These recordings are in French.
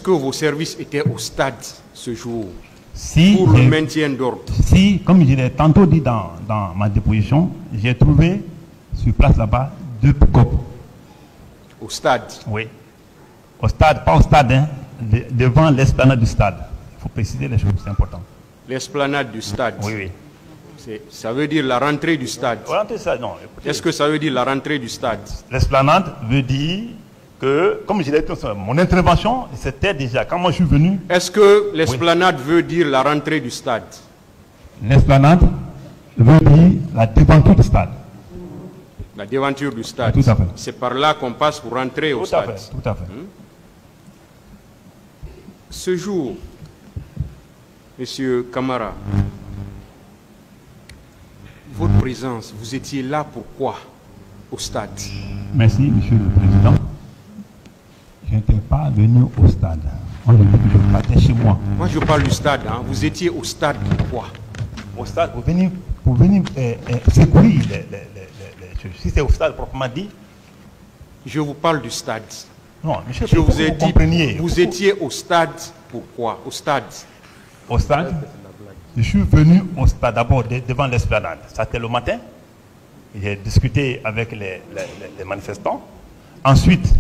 que vos services étaient au stade ce jour Si, pour le maintien d'ordre? Si, comme je l'ai tantôt dit dans ma déposition, j'ai trouvé sur place là-bas 2 pick-up. Au stade? Oui. Au stade, pas au stade, hein, devant l'esplanade du stade. Il faut préciser les choses, c'est important. L'esplanade du stade? Oui, oui. Ça veut dire la rentrée du stade? Non. Est-ce que ça veut dire la rentrée du stade? L'esplanade veut dire que, comme je l'ai dit, mon intervention, c'était déjà, quand moi je suis venu... Est-ce que l'esplanade veut dire la rentrée du stade? L'esplanade veut dire la devanture du stade. La devanture du stade. Tout à fait. C'est par là qu'on passe pour rentrer au stade. Tout à fait. Ce jour, Monsieur Camara, votre présence, vous étiez là pourquoi au stade? Merci, Monsieur le Président. Je n'étais pas venu au stade. Moi, je partais chez moi. Moi, je parle du stade. Hein. Vous étiez au stade pourquoi? Au stade, pour venir secourir les choses. Si c'est au stade proprement dit. Je vous parle du stade. Non, monsieur, je vous ai dit, vous étiez au stade pourquoi? Au stade. Au stade, je suis venu au stade d'abord devant l'esplanade. Ça c'était le matin. J'ai discuté avec les manifestants. Ensuite,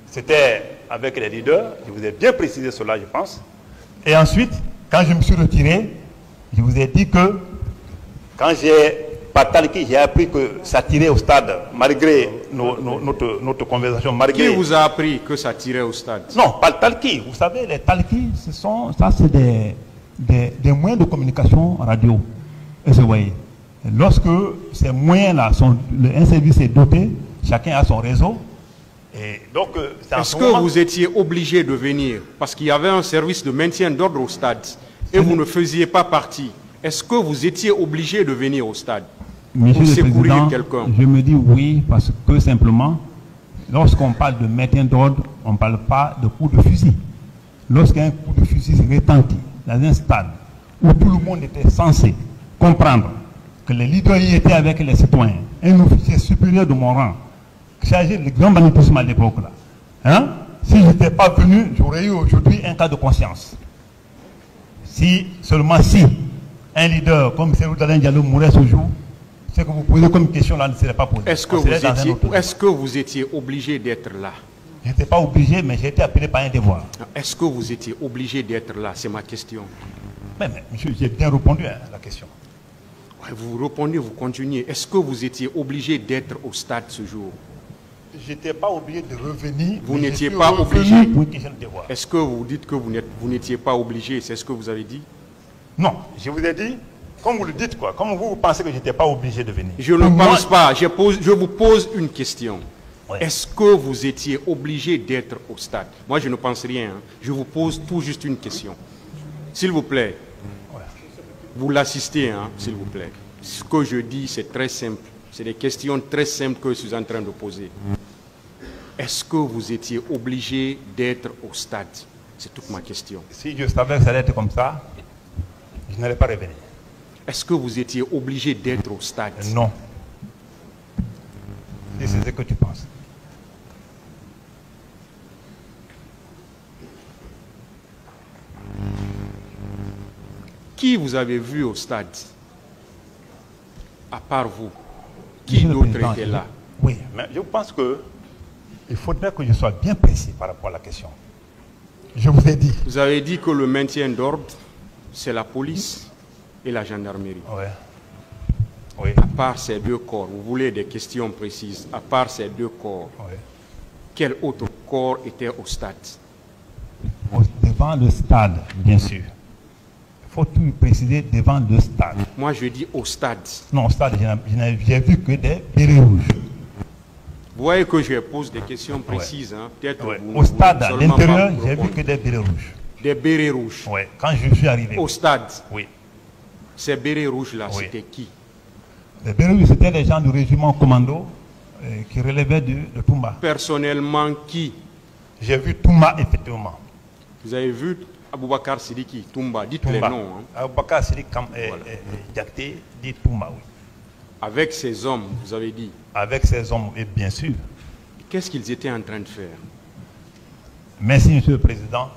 c'était avec les leaders. Je vous ai bien précisé cela, je pense. Et ensuite, quand je me suis retiré, je vous ai dit que quand par Talki, j'ai appris que ça tirait au stade, malgré notre conversation. Qui vous a appris que ça tirait au stade? Non, pas le Talki. Vous savez, les Talki, c'est des moyens de communication radio. Et vous voyez, lorsque ces moyens-là, un service est doté, chacun a son réseau. Est-ce que vous étiez obligé de venir parce qu'il y avait un service de maintien d'ordre au stade et vous ne faisiez pas partie? Est-ce que vous étiez obligé de venir au stade pour secourir quelqu'un? Je me dis oui parce que simplement, lorsqu'on parle de maintien d'ordre, on ne parle pas de coup de fusil. Lorsqu'un coup de fusil se retentit dans un stade où tout le monde était censé comprendre que les leaders y étaient avec les citoyens, un officier supérieur de mon rang, chargé de grand banditisme à l'époque là. Hein? Si je n'étais pas venu, j'aurais eu aujourd'hui un cas de conscience. Seulement si un leader comme M. Roudalin Diallo mourait ce jour, ce que vous posez comme question là ne serait pas posé. Est-ce que vous étiez obligé d'être là? Je n'étais pas obligé, mais j'ai été appelé par un devoir. Est-ce que vous étiez obligé d'être là? C'est ma question. Mais monsieur, j'ai bien répondu à la question. Ouais, vous répondez, vous continuez. Est-ce que vous étiez obligé d'être au stade ce jour? Je n'étais pas obligé de revenir. Vous n'étiez pas obligé. Est-ce que vous dites que vous n'étiez pas obligé? C'est ce que vous avez dit? Non, je vous ai dit, comme vous le dites, quoi. Comme vous pensez que je n'étais pas obligé de venir. Je ne pense pas. Je vous pose une question. Ouais. Est-ce que vous étiez obligé d'être au stade? Moi, je ne pense rien. Hein. Je vous pose tout juste une question. S'il vous plaît, vous l'assistez, hein, s'il vous plaît. Ce que je dis, c'est très simple. C'est des questions très simples que je suis en train de poser. Est-ce que vous étiez obligé d'être au stade? C'est toute ma question. Si je savais que ça allait être comme ça, je n'allais pas revenir. Est-ce que vous étiez obligé d'être au stade? Non. Si c'est ce que tu penses. Qui vous avez vu au stade? À part vous. Qui d'autre était là? Oui, mais je pense qu'il faudrait que je sois bien précis par rapport à la question. Je vous ai dit. Vous avez dit que le maintien d'ordre, c'est la police et la gendarmerie. Oui. Oui. À part ces deux corps, vous voulez des questions précises. À part ces deux corps, oui. Quel autre corps était au stade? Devant le stade, bien sûr. Il faut tout préciser devant le stade. Moi, je dis au stade. Non, au stade, j'ai vu que des bérets rouges. Vous voyez que je pose des questions précises. Hein? Peut-être au stade, à l'intérieur, j'ai vu que des bérets rouges. Des bérets rouges? Oui, quand je suis arrivé. Au stade? Oui. Ces bérets rouges-là, oui. C'était qui? Les bérets rouges, c'était les gens du régiment commando qui relevaient de Toumba. Personnellement, qui? J'ai vu Toumba, effectivement. Vous avez vu Aboubakar Sidiki, Toumba, dites les noms. Hein. Aboubakar Sidiki, Diakité, dit Toumba, oui. Avec ces hommes, vous avez dit? Avec ces hommes, et bien sûr. Qu'est-ce qu'ils étaient en train de faire? Merci, Monsieur le Président.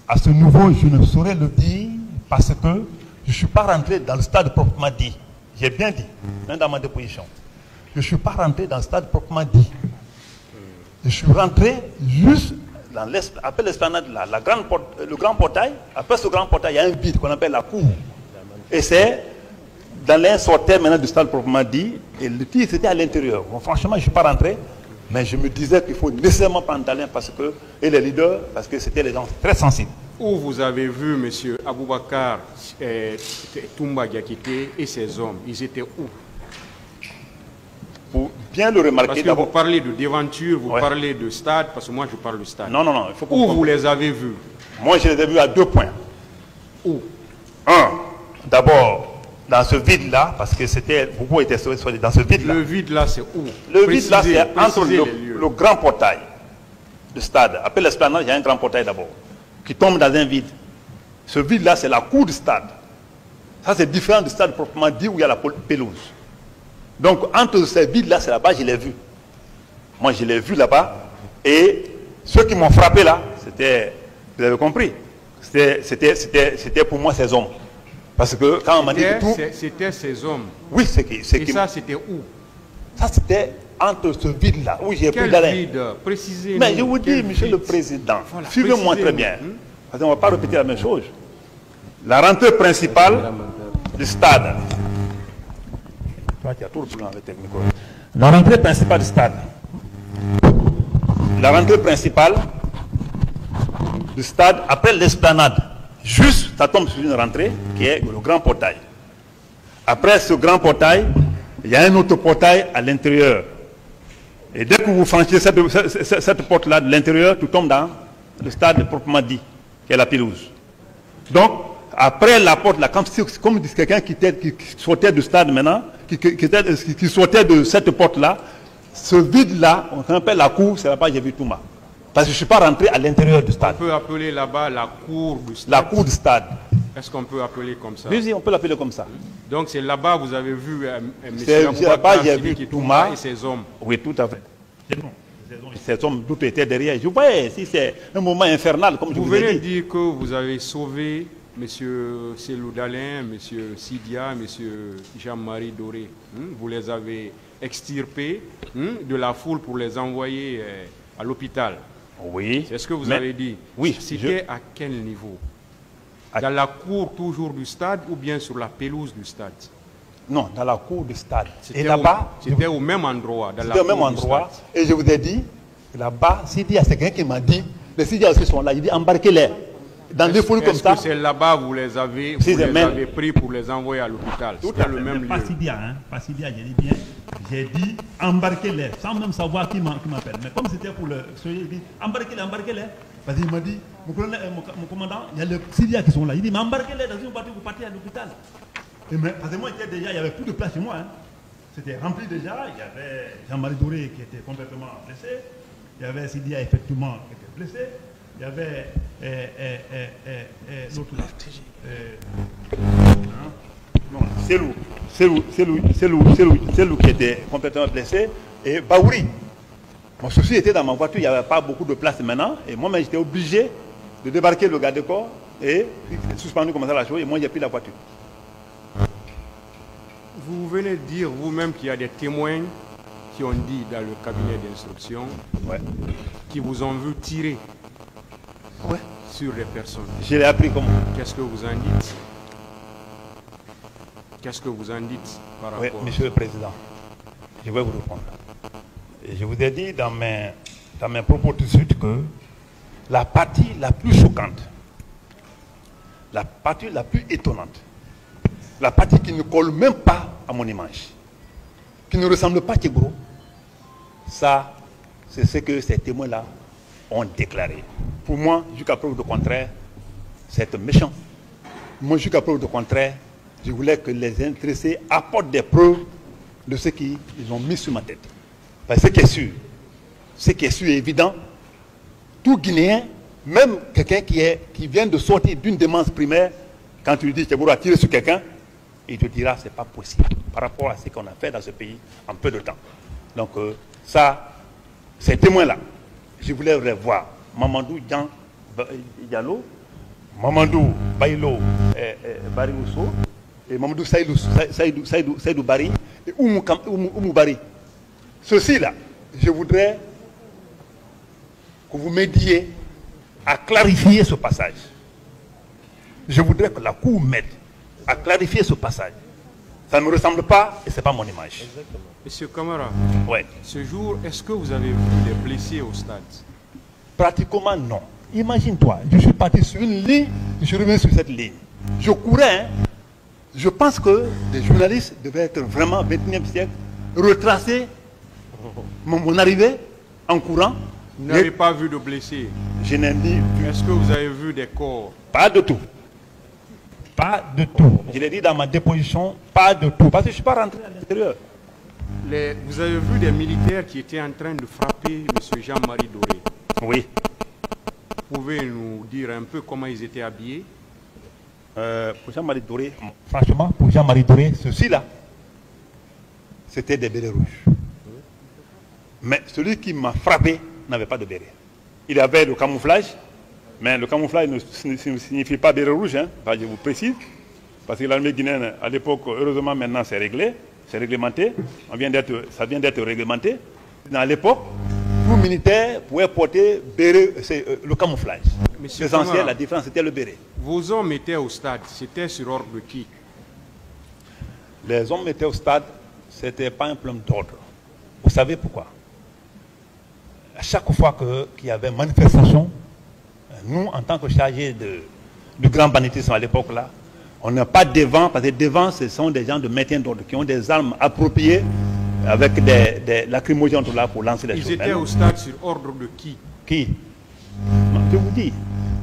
à ce niveau, je ne saurais le dire parce que je ne suis pas rentré dans le stade proprement dit. J'ai bien dit, même dans ma déposition. Je ne suis pas rentré dans le stade proprement dit. Je suis rentré juste dans après l'esplanade, le grand portail. Après ce grand portail, il y a un vide qu'on appelle la cour. Et c'est dans l'un sortait maintenant du stade proprement dit. Et le tir, c'était à l'intérieur. Bon, franchement, je ne suis pas rentré. Mais je me disais qu'il faut nécessairement prendre talent et les leaders, parce que c'était des gens très sensibles. Où vous avez vu M. Aboubakar Toumba Diakité et ses hommes, ils étaient où? Pour bien le remarquer. Parce que vous parlez de déventure, vous parlez de stade, parce que moi je parle de stade. Non, non, non. Il faut où vous les avez vus? Moi je les ai vus à 2 points. Où? Un, d'abord, dans ce vide-là, parce que c'était, beaucoup étaient dans ce vide-là. Le vide-là, c'est où? Le vide-là, c'est entre le grand portail du stade. Après l'esplanade, il y a un grand portail d'abord, qui tombe dans un vide. Ce vide-là, c'est la cour du stade. Ça, c'est différent du stade proprement dit, où il y a la pelouse. Donc, entre ces vides-là, c'est là-bas, je l'ai vu. Moi, je l'ai vu là-bas. Et ceux qui m'ont frappé là, c'était, vous avez compris, c'était pour moi ces hommes. Parce que quand on m'a dit tout... C'était ces hommes. Oui, c'est et ça, c'était où? Ça, c'était entre ce vide-là, où j'ai pris Quel vide? Précisez-nous. Mais je vous dis, monsieur le Président, voilà, suivez-moi très bien. Parce qu'on ne va pas répéter la même chose. La rentrée principale du stade. La rentrée principale du stade. La rentrée principale du stade, après l'esplanade. Juste, ça tombe sur une rentrée qui est le grand portail. Après ce grand portail, il y a un autre portail à l'intérieur. Et dès que vous franchissez cette porte-là de l'intérieur, tout tombe dans le stade proprement dit, qui est la pelouse. Donc, après la porte, là, comme quelqu'un qui sortait du stade maintenant, qui sortait de cette porte-là, ce vide-là, on appelle la cour, c'est là-bas que j'ai vu Touma. Parce que je ne suis pas rentré à l'intérieur du stade. On peut appeler là-bas la cour du stade. La cour du stade. Est-ce qu'on peut appeler comme ça? Oui, on peut l'appeler comme ça. Donc c'est là-bas vous avez vu M. Là-bas, j'ai vu Touma et ses hommes. Oui, tout à fait. Ces hommes, tout étaient derrière. Je voyais, si c'est un moment infernal, comme je vous ai dit. Vous venez de dire que vous avez sauvé M. Selou Dalin, M. Sidia, M. Jean-Marie Doré. Vous les avez extirpés de la foule pour les envoyer à l'hôpital. Oui. C'est ce que vous avez dit. Oui. C'était à quel niveau? Dans la cour toujours du stade ou bien sur la pelouse du stade? Non, dans la cour du stade. Et là-bas, c'était au même endroit. C'était au même endroit. Et je vous ai dit, là-bas, Sidia, c'est quelqu'un qui m'a dit, les Sidia aussi sont là, il dit embarquez-les. Dans des foules comme ça. Est-ce que c'est là-bas vous les avez pris pour les envoyer à l'hôpital? C'était le même lieu. Pas Sidia, hein? Pas Sidia, j'ai dit bien. J'ai dit embarquez-les, sans même savoir qui m'appelle. Mais comme c'était pour le... J'ai dit embarquez-les, embarquez-les. Parce qu'il m'a dit, mon commandant, il y a les Syriens qui sont là. Il dit, mais embarquez-les dans une voiture, vous partez à l'hôpital. Et parce que moi, il n'y avait plus de place chez moi. Hein. C'était rempli déjà. Il y avait Jean-Marie Doré qui était complètement blessé. Il y avait Sidia, effectivement, qui était blessé. Il y avait l'autre là. Selou qui était complètement blessé. Et Baouri. Mon souci était dans ma voiture, il n'y avait pas beaucoup de place maintenant. Et moi, j'étais obligé de débarquer le garde de corps et suspendu comme ça la chose. Et moi, j'ai pris la voiture. Vous venez de dire vous-même qu'il y a des témoins qui ont dit dans le cabinet d'instruction qui vous ont vu tirer sur les personnes. Je l'ai appris comment? Qu'est-ce que vous en dites? Qu'est-ce que vous en dites par rapport à... Monsieur le Président, je vais vous répondre. Et je vous ai dit dans mes propos tout de suite que la partie la plus choquante, la partie la plus étonnante, la partie qui ne colle même pas à mon image, qui ne ressemble pas à Tchégro, ça, c'est ce que ces témoins-là ont déclaré. Pour moi, jusqu'à preuve du contraire, c'est méchant. Moi, jusqu'à preuve du contraire, je voulais que les intéressés apportent des preuves de ce qu'ils ont mis sur ma tête. Parce que ce qui est sûr et évident, tout Guinéen, même quelqu'un qui vient de sortir d'une démence primaire, quand tu lui dis que tu vas tirer sur quelqu'un, il te dira que ce n'est pas possible par rapport à ce qu'on a fait dans ce pays en peu de temps. Donc ça, ces témoins-là, je voulais les voir. Mamadou Diallo, Mamadou Bailo Bari Ousso et Mamadou Saïdou Bari et Oumou Bari. Ceci-là, je voudrais que vous m'aidiez à clarifier ce passage. Je voudrais que la Cour m'aide à clarifier ce passage. Ça ne me ressemble pas et ce n'est pas mon image. Monsieur Camara, ouais. Ce jour, est-ce que vous avez vu des blessés au stade? Pratiquement non. Imagine-toi, je suis parti sur une ligne, je reviens sur cette ligne. Je courais, hein. Je pense que les journalistes devaient être vraiment au XXIe siècle, retracer mon arrivée en courant. Vous n'avez pas vu de blessés? Je n'ai ni vu. Est-ce que vous avez vu des corps? Pas de tout. Pas de tout. Je l'ai dit dans ma déposition, pas de tout. Parce que je ne suis pas rentré à l'intérieur. Vous avez vu des militaires qui étaient en train de frapper M. Jean-Marie Doré? Oui. Vous pouvez nous dire un peu comment ils étaient habillés? Pour Jean-Marie Doré, franchement, pour Jean-Marie Doré, ceux-ci-là, c'était des bérets rouges. Mais celui qui m'a frappé n'avait pas de béret. Il avait le camouflage, mais le camouflage ne signifie pas béret rouge, hein, je vous précise, parce que l'armée guinéenne, à l'époque, heureusement maintenant c'est réglé, c'est réglementé, ça vient d'être réglementé. À l'époque, tout militaire pouvait porter béret, le camouflage. L'essentiel, la différence, c'était le béret. Vos hommes étaient au stade, c'était sur ordre de qui? Les hommes étaient au stade, ce n'était pas un problème d'ordre. Vous savez pourquoi? À chaque fois qu'il y avait manifestation, nous, en tant que chargés du grand banditisme à l'époque là, on n'a pas devant, parce que devant, ce sont des gens de maintien d'ordre qui ont des armes appropriées avec des lacrymogènes là pour lancer les choses. Ils étaient au stade sur ordre de qui? Qui? Je vous dis,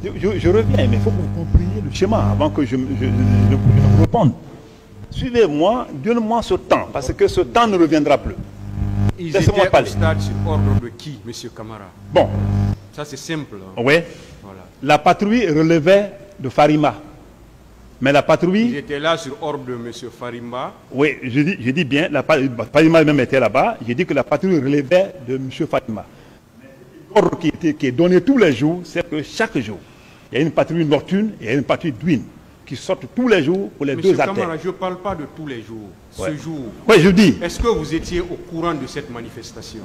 je reviens, mais il faut que vous compreniez le schéma avant que je ne vous réponde. Suivez-moi, donnez-moi ce temps, parce que ce temps ne reviendra plus. Ils étaient au stade sur ordre de qui, M. Camara? Bon. Ça c'est simple. Hein. Oui. Voilà. La patrouille relevait de Farima. Mais la patrouille... Ils étaient là sur ordre de M. Farima. Oui, je dis bien, Farima même était là-bas. J'ai dit que la patrouille relevait de M. Farima. L'ordre qui est donné tous les jours, c'est que chaque jour, il y a une patrouille nocturne et une patrouille d'huile qui sortent tous les jours pour les deux artères. Monsieur Camara, je ne parle pas de tous les jours. Ouais. Ce jour, oui, je dis. Est-ce que vous étiez au courant de cette manifestation?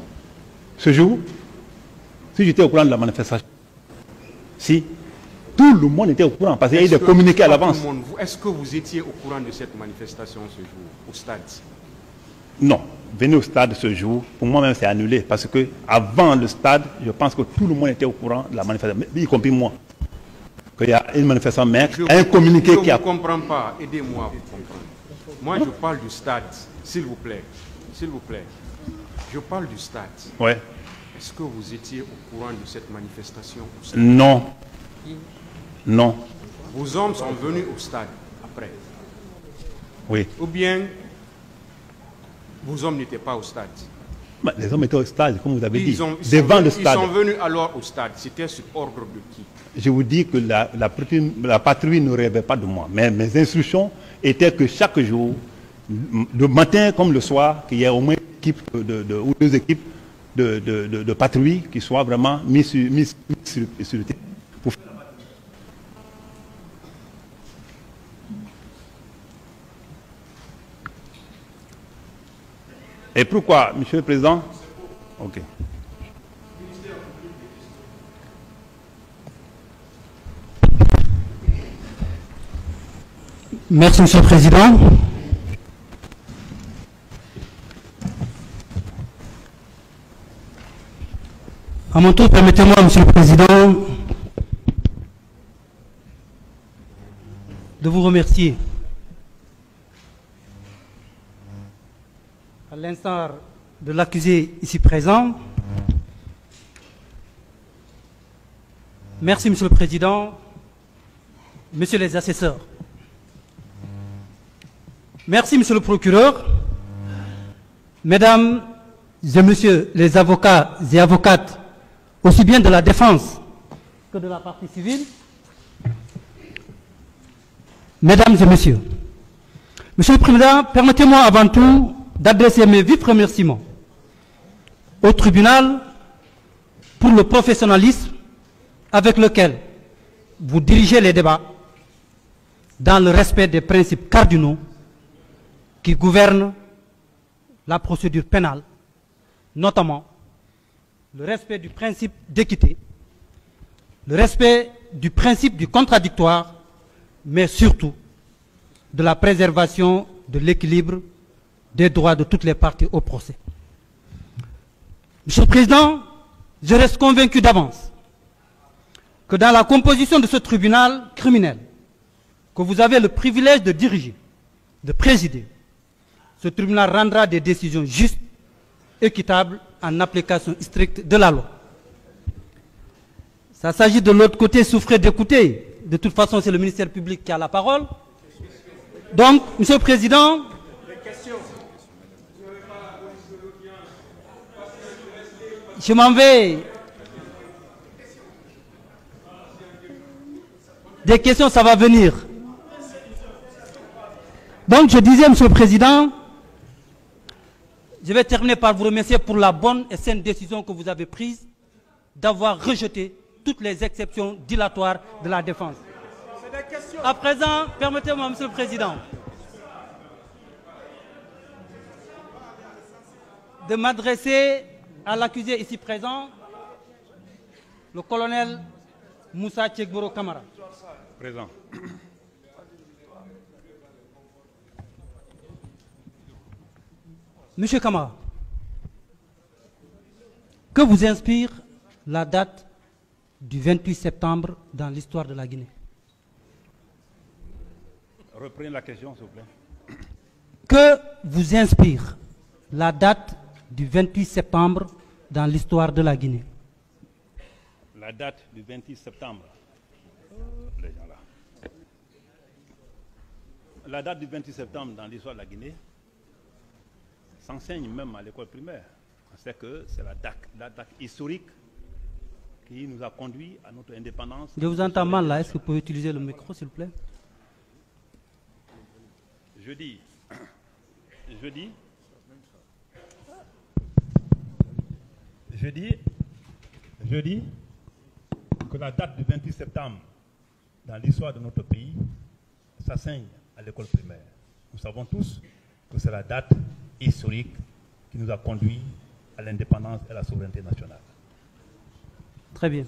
Ce jour, si j'étais au courant de la manifestation, si, tout le monde était au courant, parce qu'il y a eu des communiqués à l'avance. Est-ce que vous étiez au courant de cette manifestation ce jour, au stade? Non. Venir au stade ce jour, pour moi-même, c'est annulé, parce que avant le stade, je pense que tout le monde était au courant de la manifestation, y compris moi. Qu'il y a une manifestation, mais un communiqué qui a... Je ne comprends pas, aidez-moi à vous comprendre. Moi, je parle du stade, s'il vous plaît. S'il vous plaît. Je parle du stade. Ouais. Est-ce que vous étiez au courant de cette manifestation au stade? Non. Non. Vos hommes sont venus au stade après? Oui. Ou bien, vos hommes n'étaient pas au stade? Les hommes étaient au stade, comme vous avez dit, devant le stade. Ils sont venus alors au stade. C'était sur ordre de qui? Je vous dis que la patrouille ne rêvait pas de moi. Mais mes instructions étaient que chaque jour, le matin comme le soir, qu'il y ait au moins une équipe ou deux équipes de patrouille qui soient vraiment mises sur le terrain. Et pourquoi, Monsieur le Président? Ok. Merci, Monsieur le Président. À mon tour, permettez-moi, Monsieur le Président, de vous remercier. À l'instar de l'accusé ici présent, merci, Monsieur le Président, Messieurs les assesseurs. Merci, Monsieur le procureur, Mesdames et Messieurs les avocats et avocates, aussi bien de la défense que de la partie civile. Mesdames et Messieurs, Monsieur le Président, permettez-moi avant tout d'adresser mes vifs remerciements au tribunal pour le professionnalisme avec lequel vous dirigez les débats dans le respect des principes cardinaux qui gouvernent la procédure pénale, notamment le respect du principe d'équité, le respect du principe du contradictoire, mais surtout de la préservation de l'équilibre des droits de toutes les parties au procès. Monsieur le Président, je reste convaincu d'avance que dans la composition de ce tribunal criminel que vous avez le privilège de diriger, de présider, ce tribunal rendra des décisions justes, équitables, en application stricte de la loi. Ça s'agit de l'autre côté, souffrez d'écouter. De toute façon, c'est le ministère public qui a la parole. Donc, Monsieur le Président, je m'en vais. Des questions, ça va venir. Donc, je disais, Monsieur le Président, je vais terminer par vous remercier pour la bonne et saine décision que vous avez prise d'avoir rejeté toutes les exceptions dilatoires de la défense. À présent, permettez-moi, Monsieur le Président, de m'adresser à l'accusé ici présent, le colonel Moussa Tchekboro Kamara. Présent. Monsieur Kamara, que vous inspire la date du 28 septembre dans l'histoire de la Guinée? Reprenez la question, s'il vous plaît. Que vous inspire la date du 28 septembre dans l'histoire de la Guinée? La date du 28 septembre. Les gens là. La date du 28 septembre dans l'histoire de la Guinée s'enseigne même à l'école primaire. On sait que c'est la date historique qui nous a conduit à notre indépendance. Je vous entends mal là. Est-ce que vous pouvez utiliser le micro, s'il vous plaît? Je dis que la date du 28 septembre dans l'histoire de notre pays s'enseigne à l'école primaire. Nous savons tous que c'est la date historique qui nous a conduit à l'indépendance et à la souveraineté nationale. Très bien.